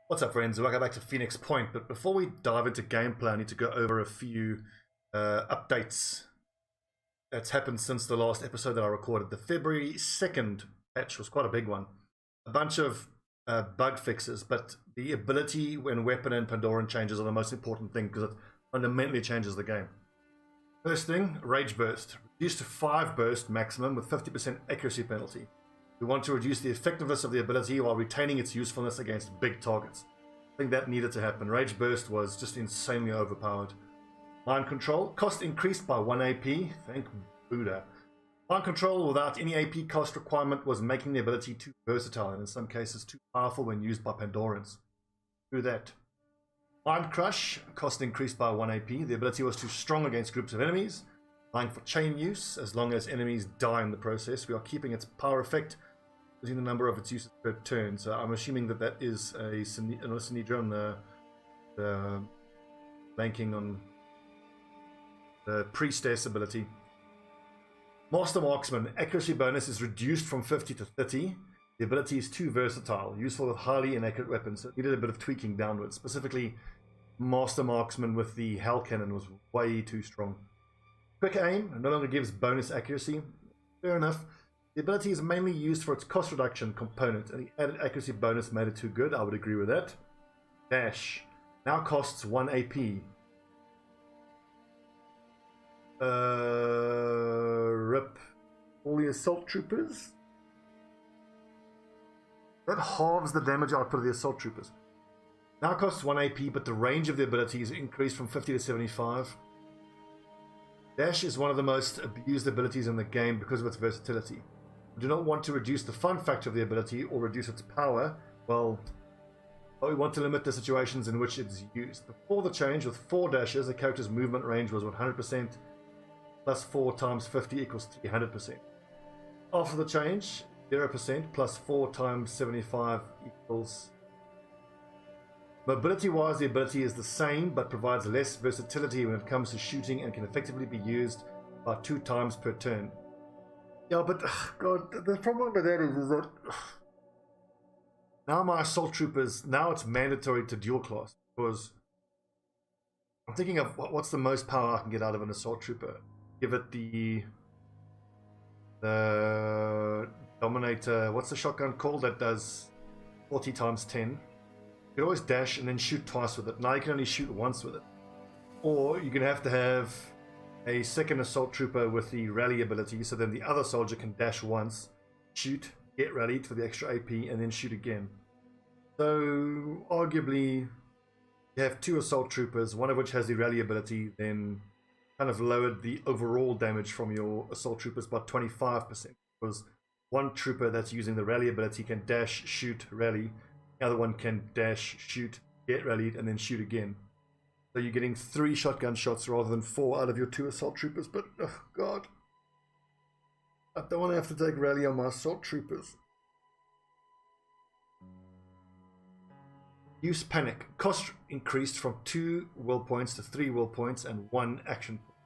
What's up, friends? Welcome back to Phoenix Point. But before we dive into gameplay, I need to go over a few updates that's happened since the last episode that I recorded. The February 2nd patch was quite a big one. A bunch of bug fixes, but the ability when weapon and Pandoran changes are the most important thing because it fundamentally changes the game. First thing, Rage Burst. Reduced to 5 burst maximum with 50% accuracy penalty. We want to reduce the effectiveness of the ability while retaining its usefulness against big targets. I think that needed to happen. Rage Burst was just insanely overpowered. Mind Control. Cost increased by 1 AP. Thank Buddha. Mind Control without any AP cost requirement was making the ability too versatile and in some cases too powerful when used by Pandorans. Do that. Mind Crush. Cost increased by 1 AP. The ability was too strong against groups of enemies. Allowing for chain use as long as enemies die in the process. We are keeping its power effect using the number of its uses per turn. So I'm assuming that that is a Synedra on the banking on the Priestess ability. Master Marksman. Accuracy bonus is reduced from 50 to 30. The ability is too versatile, useful with highly inaccurate weapons. So it needed a bit of tweaking downwards. Specifically, Master Marksman with the Hell Cannon was way too strong. Quick Aim no longer gives bonus accuracy. Fair enough. The ability is mainly used for its cost reduction component, and the added accuracy bonus made it too good. I would agree with that. Dash now costs 1 AP. Rip all the assault troopers. That halves the damage output of the assault troopers. Now costs 1 AP, but the range of the ability is increased from 50 to 75. Dash is one of the most abused abilities in the game because of its versatility. We do not want to reduce the fun factor of the ability or reduce its power, but we want to limit the situations in which it's used. Before the change, with 4 dashes, the character's movement range was 100%, plus 4 times 50 equals 300%. After the change, 0% plus 4 times 75 equals... Mobility-wise, the ability is the same, but provides less versatility when it comes to shooting and can effectively be used by 2 times per turn. Yeah, but God, the problem with that is that now my assault troopers, now it's mandatory to dual class because I'm thinking of what's the most power I can get out of an assault trooper. Give it the Dominator. What's the shotgun called that does 40 times 10? You can always dash and then shoot twice with it. Now you can only shoot once with it, or you're gonna have to have a second assault trooper with the rally ability, so then the other soldier can dash once, shoot, get rallied for the extra AP, and then shoot again. So arguably you have 2 assault troopers, one of which has the rally ability, then kind of lowered the overall damage from your assault troopers by 25%, because one trooper that's using the rally ability can dash, shoot, rally. The other one can dash, shoot, get rallied, and then shoot again. So you're getting 3 shotgun shots rather than 4 out of your 2 assault troopers. But, oh God. I don't want to have to take rally on my assault troopers. Use Panic. Cost increased from 2 will points to 3 will points and 1 action point.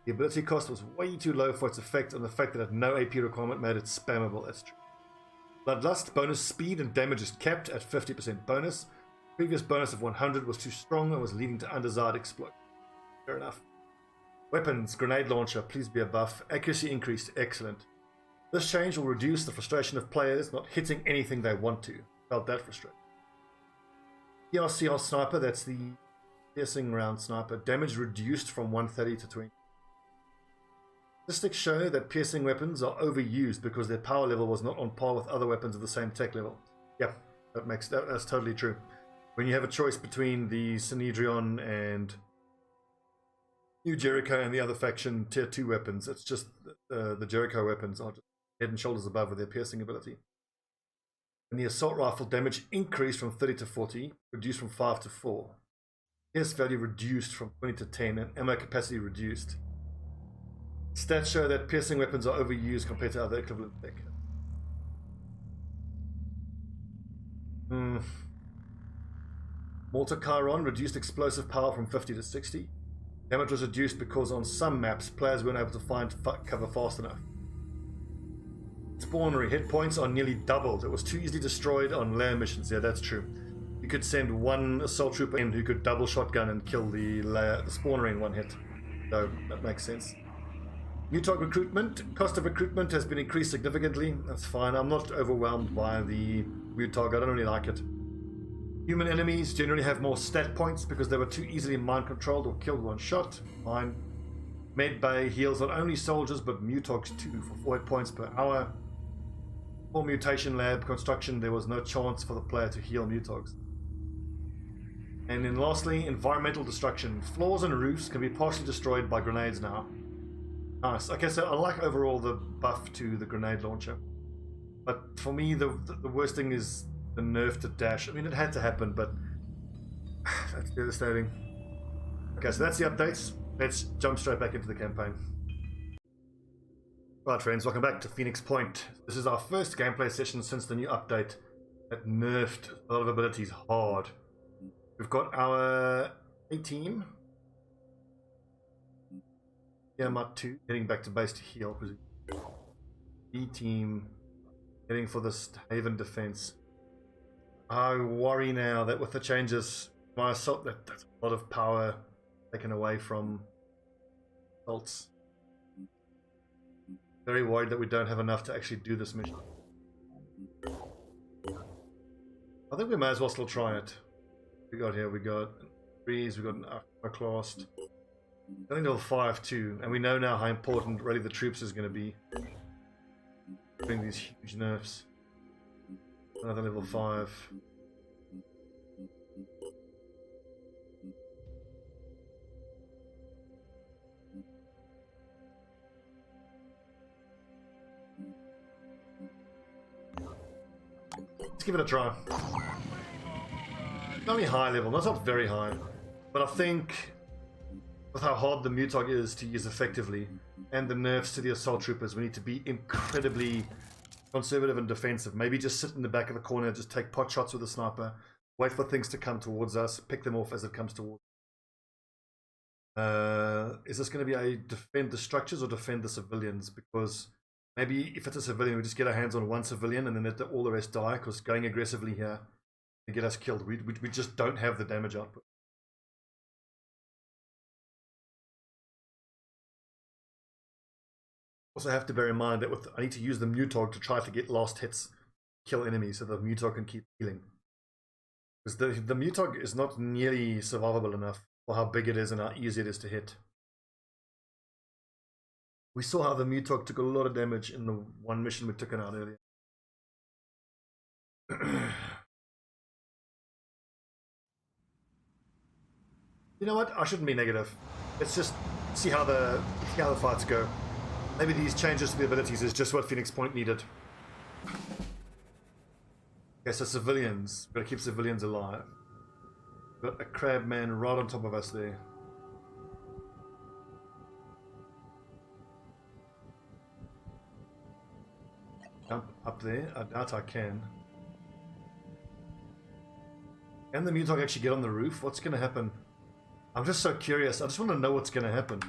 The ability cost was way too low for its effect, and the fact that it had no AP requirement made it spammable. That's true. Bloodlust. Bonus speed and damage is capped at 50% bonus. Previous bonus of 100 was too strong and was leading to undesired exploit. Fair enough. Weapons. Grenade launcher. Please be a buff. Accuracy increased. Excellent. This change will reduce the frustration of players not hitting anything they want to. Felt that frustrating. PRCR sniper. That's the piercing round sniper. Damage reduced from 130 to 20. Statistics show that piercing weapons are overused because their power level was not on par with other weapons of the same tech level. Yep, that's totally true. When you have a choice between the Synedrion and New Jericho and the other faction tier 2 weapons, it's just the Jericho weapons are just head and shoulders above with their piercing ability. And the assault rifle damage increased from 30 to 40, reduced from 5 to 4. PS value reduced from 20 to 10, and ammo capacity reduced. Stats show that piercing weapons are overused compared to other equivalent tech. Mortar Chiron reduced explosive power from 50 to 60. Damage was reduced because on some maps players weren't able to find cover fast enough. Spawnery hit points are nearly doubled. It was too easily destroyed on lair missions. Yeah, that's true. could send one assault trooper in who could double shotgun and kill the spawner in one hit. So that makes sense. Mutog recruitment. Cost of recruitment has been increased significantly. That's fine. I'm not overwhelmed by the Mutog. I don't really like it. Human enemies generally have more stat points because they were too easily mind controlled or killed one shot. Fine. Med Bay heals not only soldiers but Mutogs too for 4 hit points per hour. For mutation lab construction, there was no chance for the player to heal Mutogs. And then lastly, environmental destruction. Floors and roofs can be partially destroyed by grenades now. Nice. Okay, so I like overall the buff to the grenade launcher. But for me, the worst thing is the nerf to dash. I mean, it had to happen, but that's devastating. Okay, so that's the updates. Let's jump straight back into the campaign. Right, friends, welcome back to Phoenix Point. This is our first gameplay session since the new update that nerfed a lot of abilities hard. We've got our A team. Yeah, Mod 2 heading back to base to heal. B team heading for this Haven defense. I worry now that with the changes, my assault, that's a lot of power taken away from assaults. Very worried that we don't have enough to actually do this mission. I think we may as well still try it. We got here, we got trees, we got an iconoclast. I think level 5 too, and we know now how important really the troops is going to be. Doing these huge nerfs. Another level 5. Let's give it a try. Only high level, that's not very high, but I think with how hard the Mutog is to use effectively and the nerfs to the assault troopers, we need to be incredibly conservative and defensive. Maybe just sit in the back of the corner, just take pot shots with a sniper, wait for things to come towards us, pick them off as it comes towards us. Is this going to be a defend the structures or defend the civilians? Because maybe if it's a civilian, we just get our hands on one civilian and then let all the rest die, because going aggressively here and get us killed, we just don't have the damage output. Also have to bear in mind that I need to use the Mutog to try to get last hits, kill enemies, so the Mutog can keep healing. Because the Mutog is not nearly survivable enough for how big it is and how easy it is to hit. We saw how the Mutog took a lot of damage in the one mission we took it out earlier. You know what? I shouldn't be negative. Let's just see how the fights go. Maybe these changes to the abilities is just what Phoenix Point needed. Okay, so civilians. We've got to keep civilians alive. We've got a crab man right on top of us there. Jump up there? I doubt I can. Can the Mutog actually get on the roof? What's going to happen? I'm just so curious. I just want to know what's going to happen.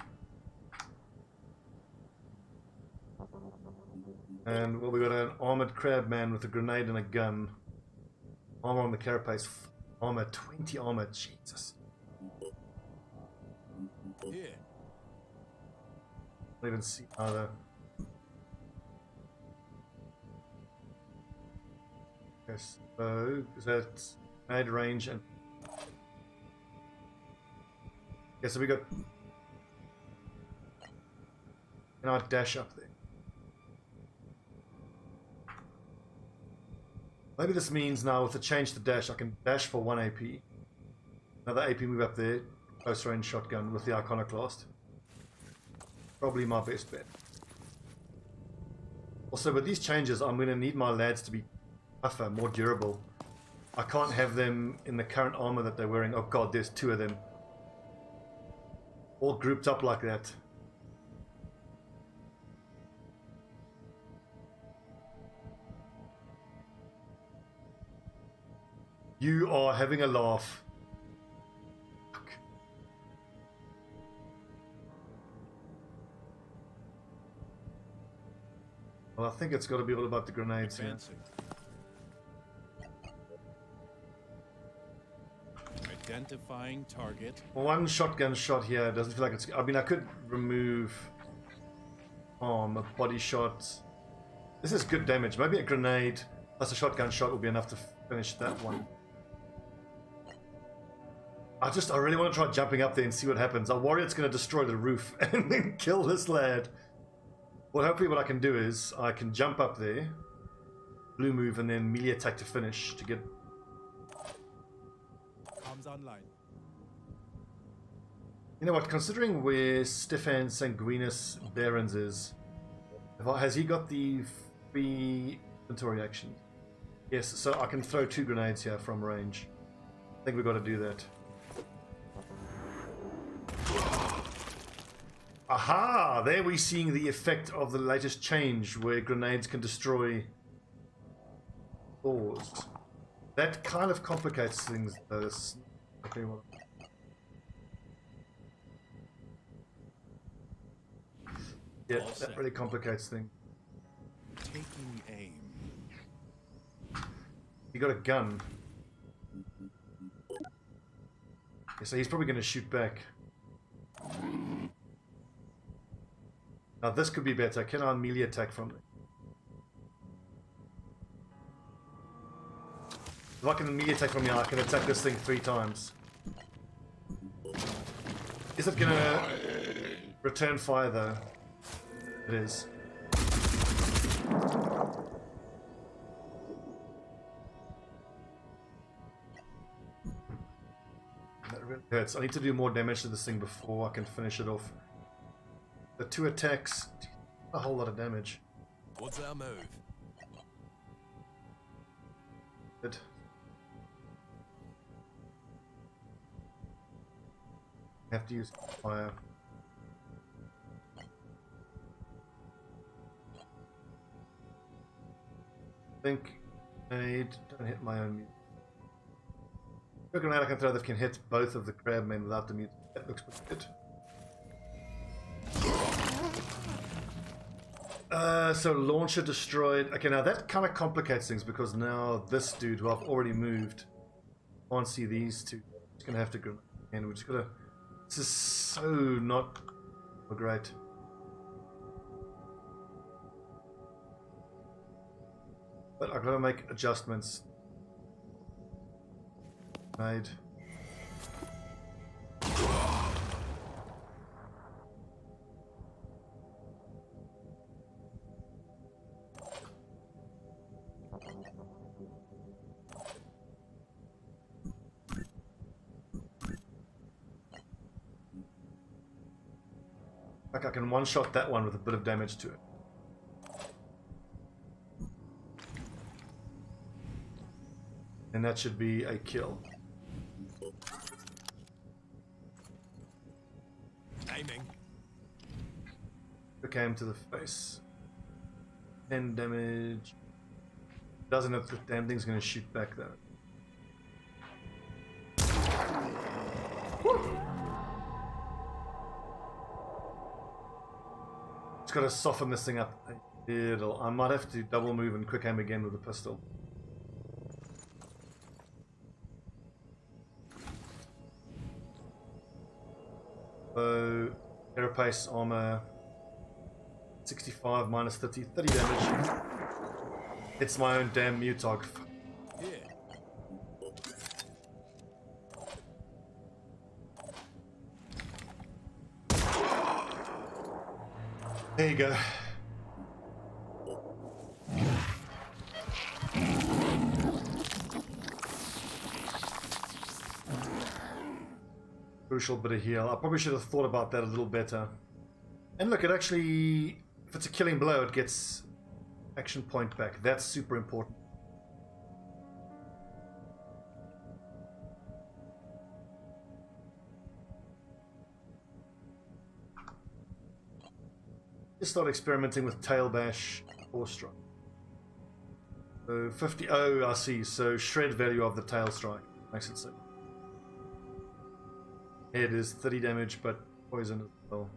And well, we got an armored crab man with a grenade and a gun. Armor on the carapace. Armor, 20 armor. Jesus. Yeah. Don't even see either. Okay, so is that grenade range and. Okay, so we got. Can I dash up there? Maybe this means now with the change to dash, I can dash for 1 AP. Another AP move up there, close range shotgun with the iconoclast. Probably my best bet. Also, with these changes, I'm going to need my lads to be tougher, more durable. I can't have them in the current armor that they're wearing. Oh god, there's 2 of them. All grouped up like that. You are having a laugh. Fuck. Well, I think it's got to be all about the grenades here. Identifying target. One shotgun shot here doesn't feel like it's... I mean, I could remove arm, a body shot. This is good damage. Maybe a grenade plus a shotgun shot will be enough to finish that one. I really want to try jumping up there and see what happens. I worry it's going to destroy the roof and then kill this lad. Well, hopefully what I can do is I can jump up there, blue move, and then melee attack to finish to get... Arms online. You know what, considering where Stefan Sanguinus Barons is, has he got the free inventory action? Yes, so I can throw 2 grenades here from range. I think we've got to do that. Aha! There we're seeing the effect of the latest change where grenades can destroy doors. That kind of complicates things though. Okay, well. Yeah, that really complicates things. Taking aim. You got a gun. Yeah, so he's probably going to shoot back. Now this could be better. Can I melee attack from it? If I can melee attack from here, I can attack this thing 3 times. Is it gonna return fire though? It is. That really hurts. I need to do more damage to this thing before I can finish it off. The 2 attacks, a whole lot of damage. What's our move? Good. Have to use fire. Think grenade, don't hit my own mute. A grenade I can throw that can hit both of the crab men without the mute. That looks pretty good. So launcher destroyed. Okay, now that kind of complicates things because now this dude who I've already moved can't see these 2. He's gonna have to go, and we're just gonna. This is so not great. But I've got to make adjustments. Made. Like I can one-shot that one with a bit of damage to it. And that should be a kill. Aiming. Okay, him to the face. 10 damage. Doesn't it? The damn thing's gonna shoot back though. Woo! Just gotta soften this thing up. I might have to double move and quick aim again with the pistol. So, carapace armor 65 minus 30 damage. It's my own damn mutog. Yeah. There you go. Crucial bit of heal. I probably should have thought about that a little better. And look, it actually, if it's a killing blow, it gets action point back. That's super important. Just start experimenting with tail bash or strike. So 50. Oh, I see. So shred value of the tail strike makes it so. It is 30 damage, but poison as well.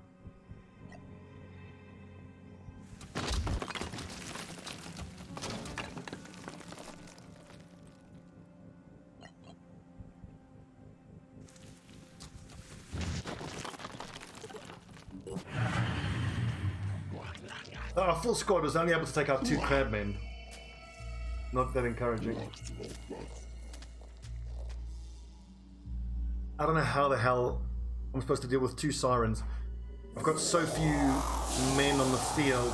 Our full squad was only able to take out 2 crabmen. Not that encouraging. I don't know how the hell I'm supposed to deal with 2 sirens. I've got so few men on the field.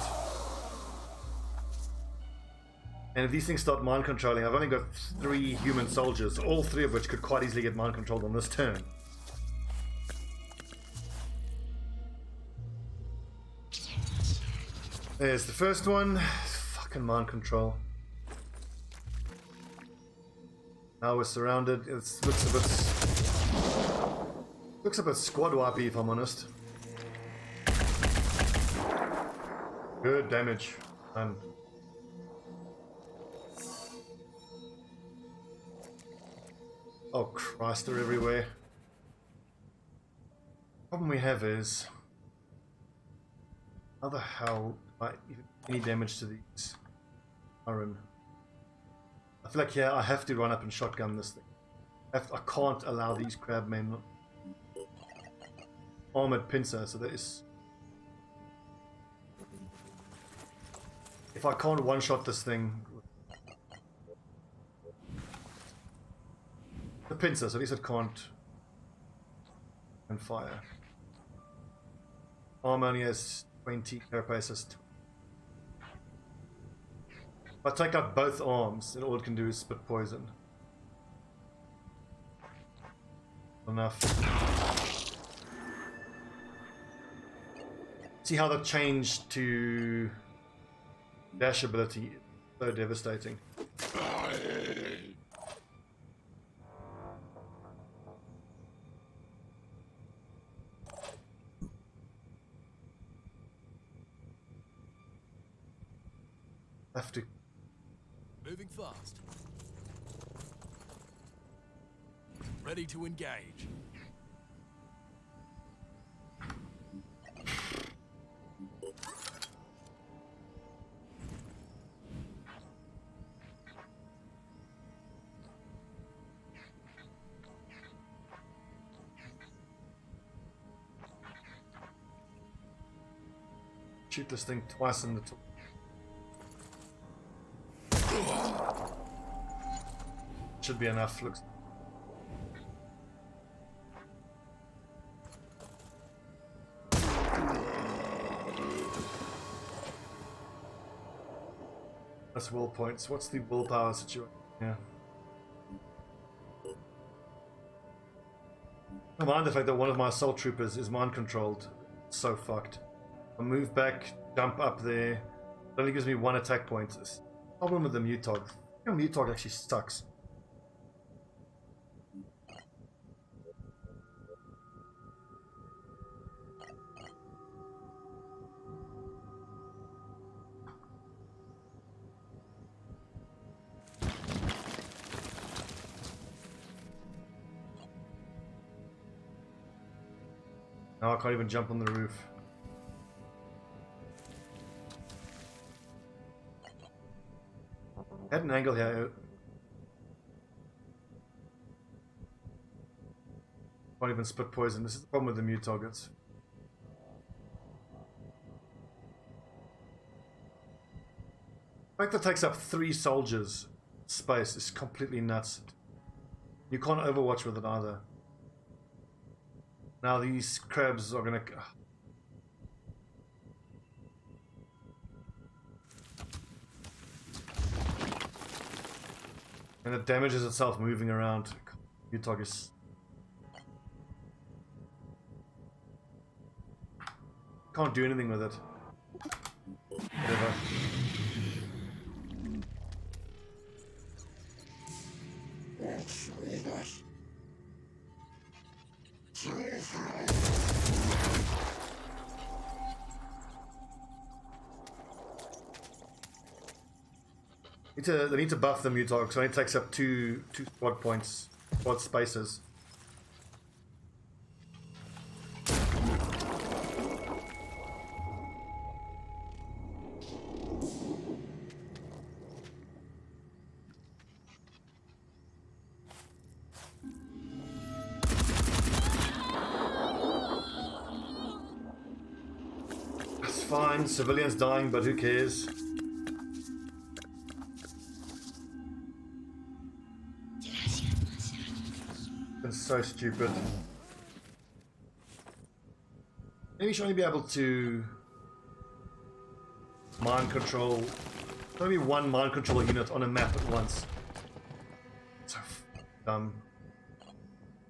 And if these things start mind controlling, I've only got 3 human soldiers, all 3 of which could quite easily get mind controlled on this turn. There's the first one. Fucking mind control. Now we're surrounded. It looks a bit squad wipey, if I'm honest. Good damage. Oh Christ, they're everywhere. Problem we have is, how the hell do I even do any damage to these iron? I feel like I have to run up and shotgun this thing. I can't allow these crabmen armored pincer, so that is. If I can't one-shot this thing, the pincer, so at least it can't and fire. Arm only has 20, carapace has 20. If I take out both arms, then all it can do is spit poison. Enough. See how that changed to dash ability? So devastating. Have to. Moving fast. Ready to engage. Shoot this thing twice in the top. Should be enough, looks. That's will points. What's the willpower situation? Yeah. I mind the fact that one of my assault troopers is mind controlled. So fucked. I move back, jump up there. It only gives me 1 attack point. It's the problem with the mutog. The mutog actually sucks. Now I can't even jump on the roof. I had an angle here. Can't even split poison. This is the problem with the mute targets. The fact that takes up 3 soldiers space is completely nuts. You can't overwatch with it either. Now these crabs are gonna. And it damages itself moving around. Utog is. Can't do anything with it. Whatever. They need to buff the Mutog, so it takes up two squad points, squad spaces. That's fine. Civilians dying, but who cares? It's so stupid. Maybe we should only be able to mind control. Only one mind control unit on a map at once. So dumb.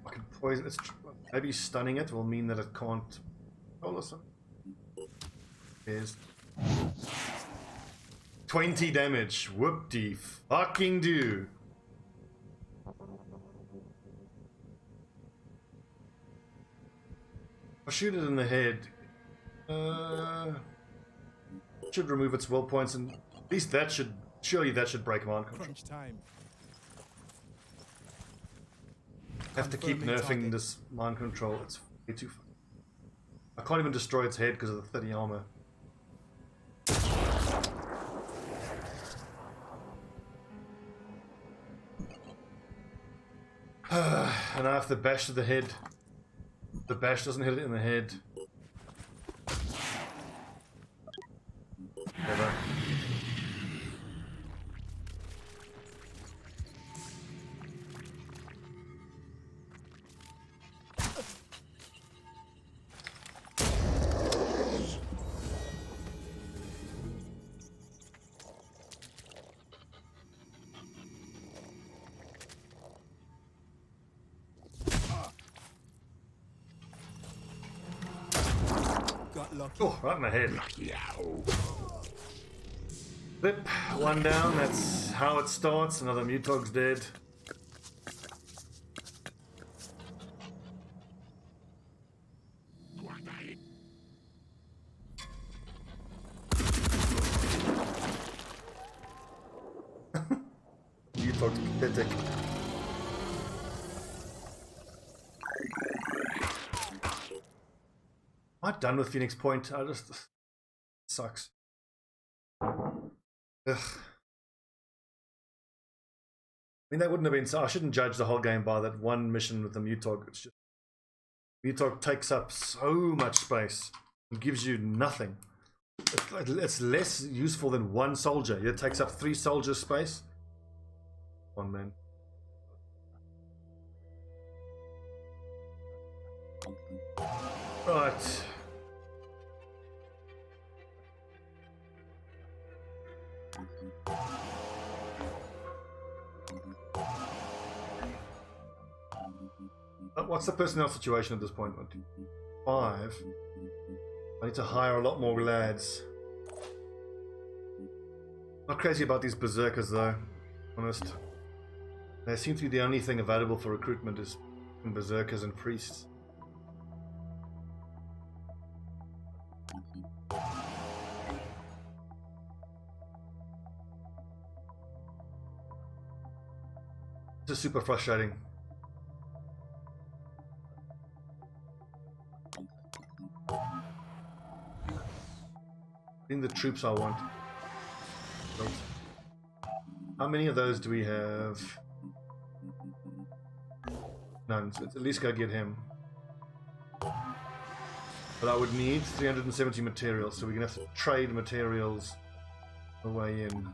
I can poison. Maybe stunning it will mean that it can't control or something. Here's 20 damage. Whoop-de fucking do. I'll shoot it in the head. Should remove its will points, and at least that should, surely that should break mind control. Crunch time. Have to keep nerfing this mind control. It's way too fun. I can't even destroy its head because of the 30 armor. And I have to bash to the head. The bash doesn't hit it in the head. Never. Oh, right in the head. Flip, one down, that's how it starts. Another Mutog's dead. Mutog's pathetic. Am I done with Phoenix Point? I just... sucks. Ugh. I mean, that wouldn't have been... so I shouldn't judge the whole game by that one mission with the Mutog. It's just... Mutog takes up so much space. It gives you nothing. It's less useful than one soldier. It takes up 3 soldiers' space. One man. Right. What's the personnel situation at this point? 5. I need to hire a lot more lads. Not crazy about these berserkers though, honest. They seem to be the only thing available for recruitment is berserkers and priests. This is super frustrating. In the troops I want. How many of those do we have? None, so let's at least go get him. But I would need 370 materials, so we're gonna have to trade materials on the way in.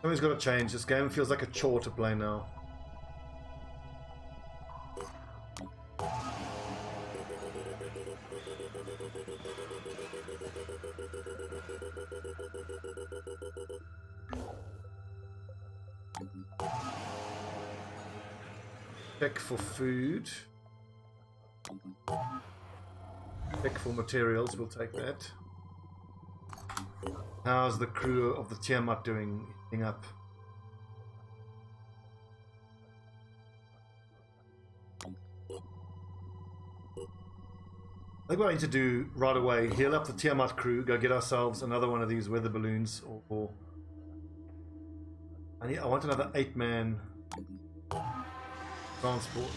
Something's got to change. This game feels like a chore to play now. Check for food. Check for materials, we'll take that. How's the crew of the Tiamat doing? Heating up. I think what I need to do right away, heal up the Tiamat crew, go get ourselves another one of these weather balloons, or I want another 8-man transport.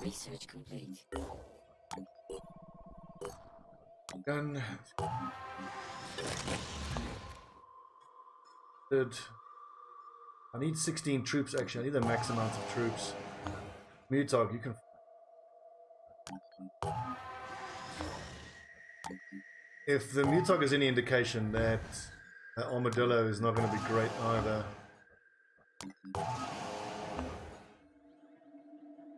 Research complete. Gun. Good. I need 16 troops actually. I need the max amount of troops. Mutog, you can. If the Mutog is any indication, that Armadillo is not going to be great either.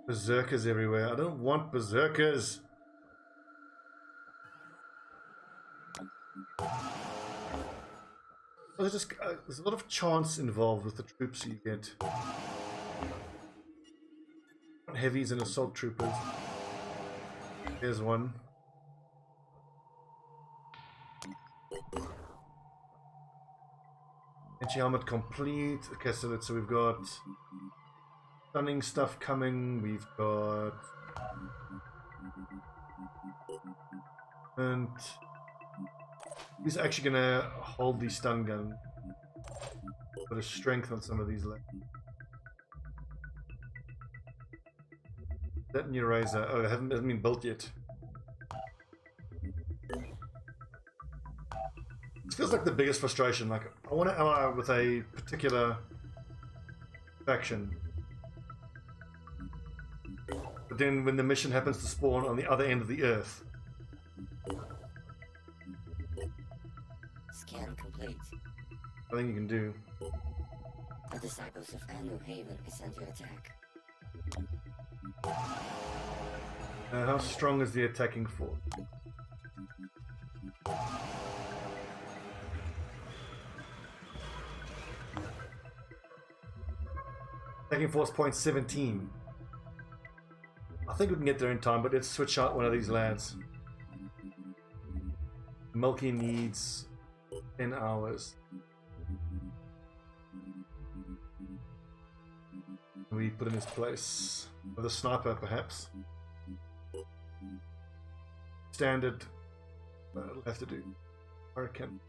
Berserkers everywhere. I don't want berserkers. There's a lot of chance involved with the troops you get. Heavies and assault troopers. Here's one. Anti-helmet complete. Okay, so we've got stunning stuff coming. We've got and he's actually gonna hold the stun gun. Put a strength on some of these left. That new razor. Oh, it hasn't been built yet. This feels like the biggest frustration. Like, I want to ally with a particular faction, but then when the mission happens to spawn on the other end of the earth. Scan complete. Nothing you can do. The disciples of Anu Haven is under attack. How strong is the attacking force? Attacking force point 17. I think we can get there in time, but let's switch out one of these lads. Milky needs 10 hours. We put in his place with a sniper, perhaps. Standard. It'll have to do. I reckon.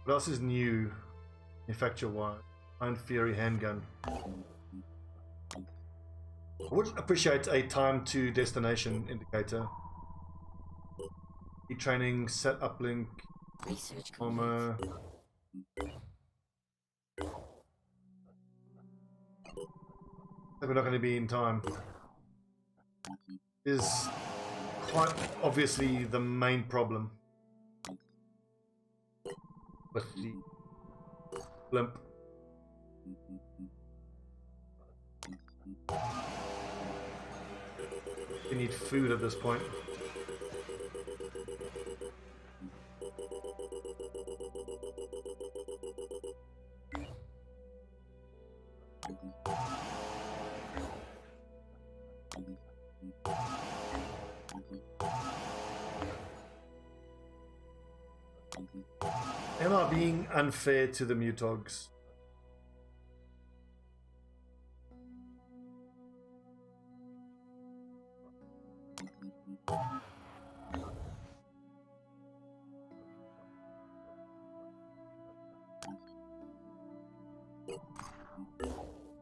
What else is new? Manufacture-wise. Iron Fury handgun. I would appreciate a time to destination indicator. E-training, set uplink, armor. We're not going to be in time. Is quite obviously the main problem with the blimp. We need food at this point. Am I being unfair to the Mutogs?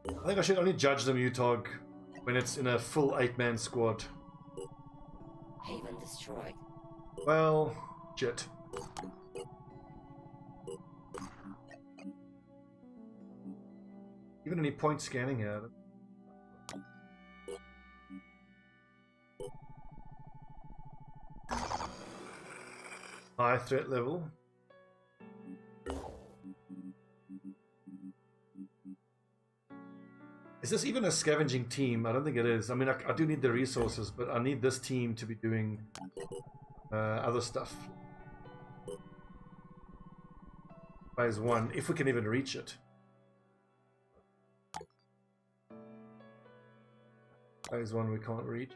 I think I should only judge the Mutog when it's in a full 8-man squad. Haven destroyed. Well, shit. Even any point scanning here. High threat level. Is this even a scavenging team? I don't think it is. I mean, I do need the resources, but I need this team to be doing other stuff. Phase 1, if we can even reach it. Phase 1 we can't reach.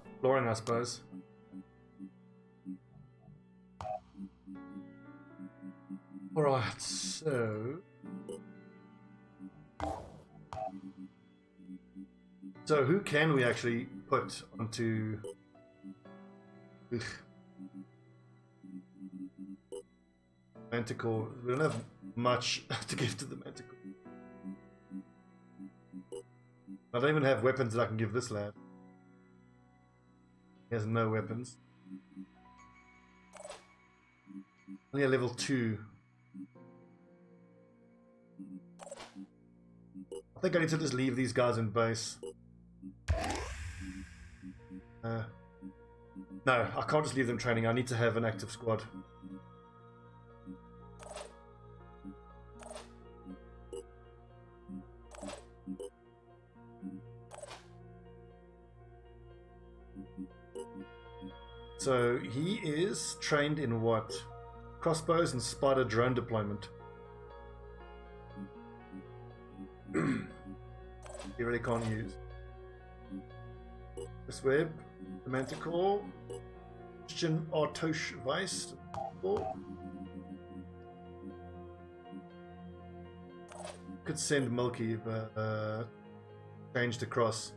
Exploring, I suppose. Alright, so... So who can we actually put onto... Ugh. Manticore? We don't have much to give to the Manticore. I don't even have weapons that I can give this lad. He has no weapons. Only a level 2. I think I need to just leave these guys in base. No, I can't just leave them training. I need to have an active squad. So he is trained in what? Crossbows and spider drone deployment. He really can't use this web, the Manticore, Christian Artosh Weiss. Could send Milky, but changed across,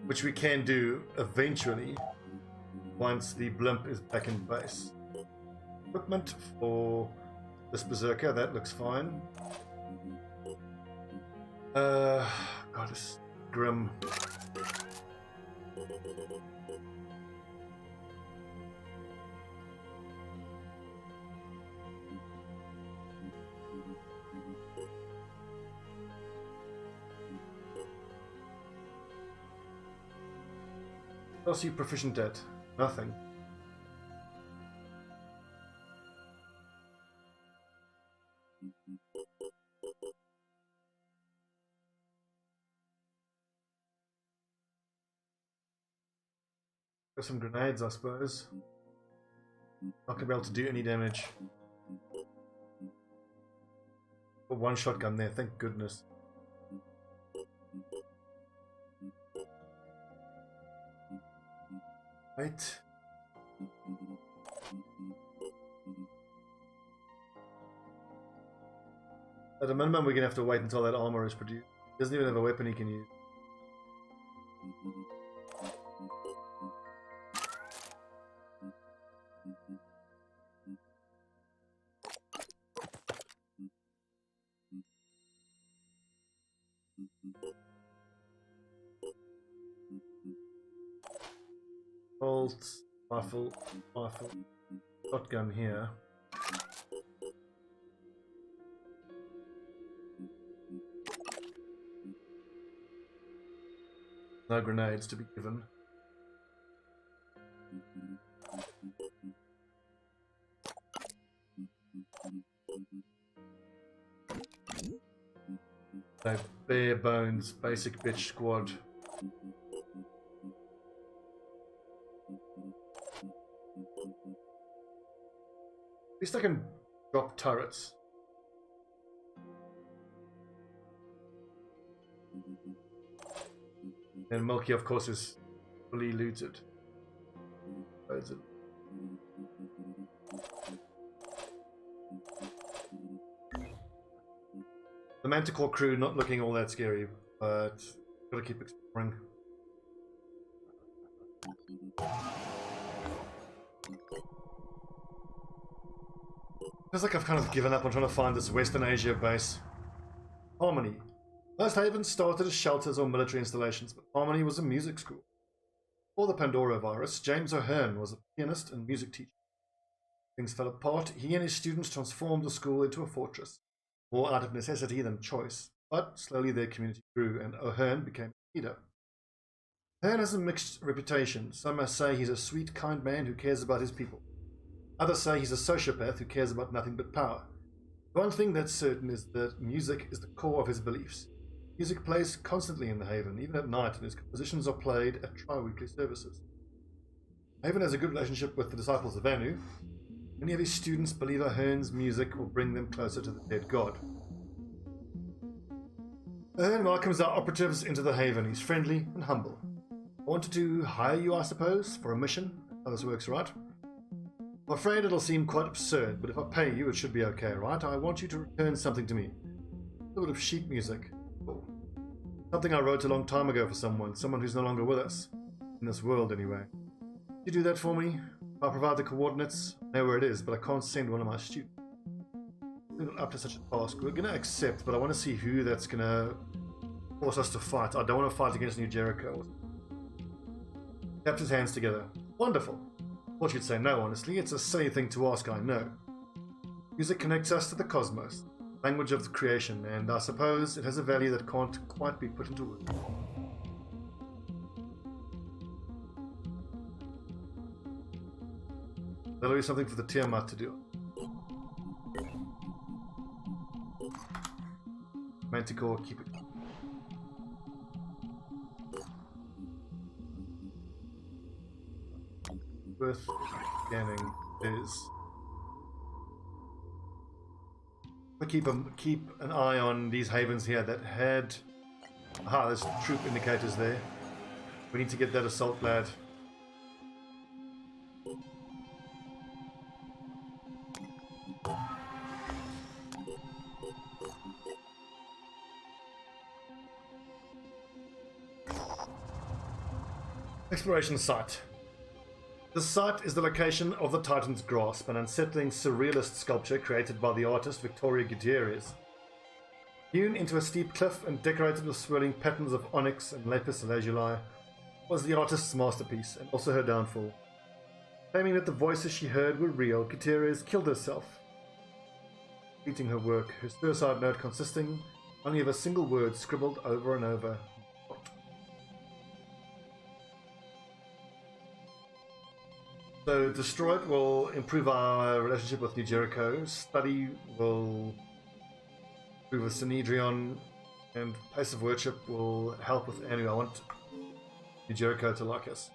which we can do eventually once the blimp is back in base. Equipment for this berserker, that looks fine. God, it's grim. What else are you proficient at? Nothing. Got some grenades, I suppose. Not gonna be able to do any damage. Got one shotgun there, thank goodness. Right. At a minimum, we're gonna have to wait until that armor is produced. He doesn't even have a weapon he can use. Bolt, rifle, shotgun here. No grenades to be given. So bare bones, basic bitch squad. At least I can drop turrets. And Milky, of course, is fully looted. The Manticore crew not looking all that scary, but gotta keep exploring. Feels like I've kind of given up on trying to find this Western Asia base. Harmony. Most havens started as shelters or military installations, but Harmony was a music school. Before the Pandoravirus, James O'Hearn was a pianist and music teacher. Things fell apart. He and his students transformed the school into a fortress, more out of necessity than choice. But slowly their community grew, and O'Hearn became a leader. O'Hearn has a mixed reputation. Some may say he's a sweet, kind man who cares about his people. Others say he's a sociopath who cares about nothing but power. One thing that's certain is that music is the core of his beliefs. Music plays constantly in the Haven, even at night, and his compositions are played at tri-weekly services. Haven has a good relationship with the disciples of Anu. Many of his students believe O'Hearn's music will bring them closer to the dead god. O'Hearn welcomes our operatives into the Haven. He's friendly and humble. I wanted to hire you, I suppose, for a mission. That's how this works, right? I'm afraid it'll seem quite absurd, but if I pay you, it should be okay, right? I want you to return something to me. A little bit of sheet music. Cool. Something I wrote a long time ago for someone who's no longer with us. In this world, anyway. Could you do that for me? I'll provide the coordinates. I know where it is, but I can't send one of my students. Up to such a task. We're going to accept, but I want to see who that's going to force us to fight. I don't want to fight against New Jericho. Captain's hands together. Wonderful. Thought you'd say no, honestly. It's a silly thing to ask, I know. Music connects us to the cosmos, language of the creation, and I suppose it has a value that can't quite be put into words. That'll be something for the Tiamat to do. Manticore, keep it. Worth scanning is. Keep an eye on these havens here that had. Aha, there's troop indicators there. We need to get that assault lad. Exploration site. The site is the location of the Titan's Grasp, an unsettling surrealist sculpture created by the artist Victoria Gutierrez. Hewn into a steep cliff and decorated with swirling patterns of onyx and lapis lazuli, was the artist's masterpiece and also her downfall. Claiming that the voices she heard were real, Gutierrez killed herself, completing her work, her suicide note consisting only of a single word scribbled over and over. So, destroy it will improve our relationship with New Jericho. Study will improve with Synedrion, and place of worship will help with Anu. I want New Jericho to like us.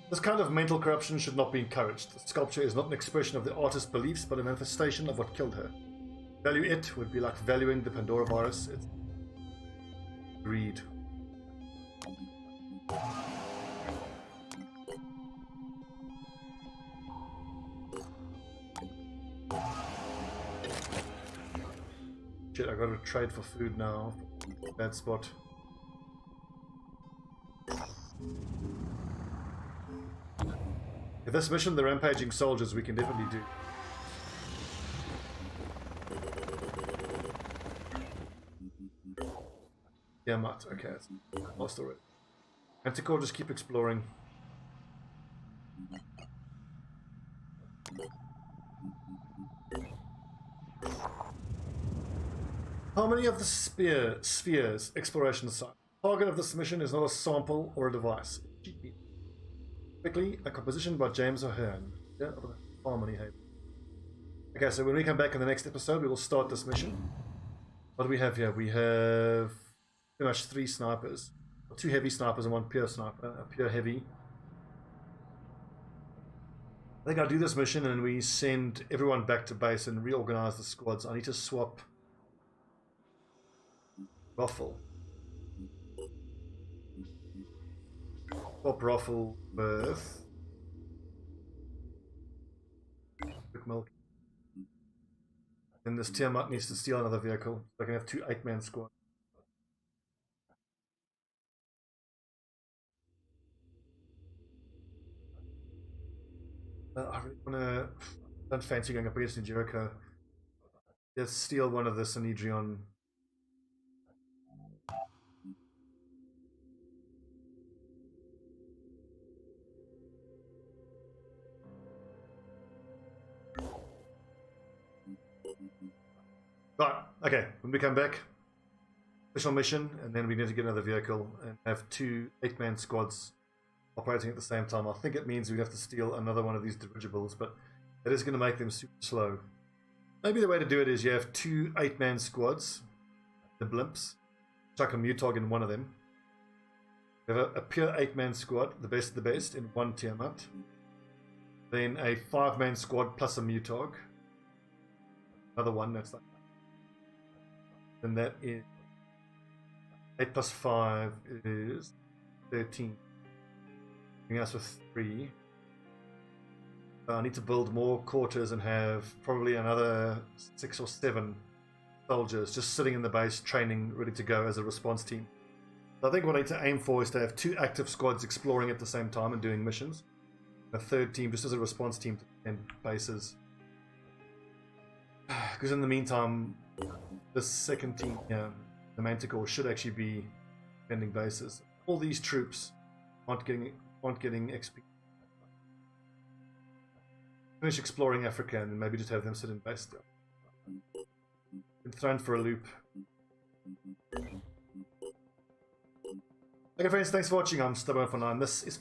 This kind of mental corruption should not be encouraged. The sculpture is not an expression of the artist's beliefs, but a manifestation of what killed her. Value it would be like valuing the Pandoravirus. It's greed. Shit, I gotta trade for food now. Bad spot. If this mission, the rampaging soldiers, we can definitely do. Yeah, Matt. Okay, it's lost already. Manticore, just keep exploring. Harmony of the spheres exploration site. Target of this mission is not a sample or a device. Quickly, a composition by James O'Hearn. Yeah, of the Harmony Haven. Okay, so when we come back in the next episode, we will start this mission. What do we have here? We have pretty much 3 snipers. 2 heavy snipers and 1 pure sniper. A pure heavy. I think I'll do this mission and we send everyone back to base and reorganize the squads. I need to swap Ruffle. Swap Ruffle with Quick Milk. And this Tiamat needs to steal another vehicle. So I can have 2 8-man squads. I really wanna. Don't fancy going up against New Jericho. Let's steal one of the Synedrion. Right, okay, when we come back, special mission, and then we need to get another vehicle and have 2 8-man squads operating at the same time. I think it means we have to steal another one of these dirigibles, but it is going to make them super slow. Maybe the way to do it is you have 2 8-man squads, the blimps, chuck a mutog in one of them. You have a pure 8-man squad, the best of the best, in 1 Tiamat. Then a 5-man squad plus a mutog. Another one, that's like that. And that is 8 plus 5 is 13. Leaving us with 3. I need to build more quarters and have probably another 6 or 7 soldiers just sitting in the base, training, ready to go as a response team. I think what I need to aim for is to have 2 active squads exploring at the same time and doing missions. A 3rd team just as a response team to defend bases. Because in the meantime, the 2nd team, the Manticore, should actually be defending bases. All these troops aren't getting XP. Finish exploring Africa and maybe just have them sit in base still. Been thrown for a loop. Okay friends, thanks for watching. I'm Stobbie for 9. This is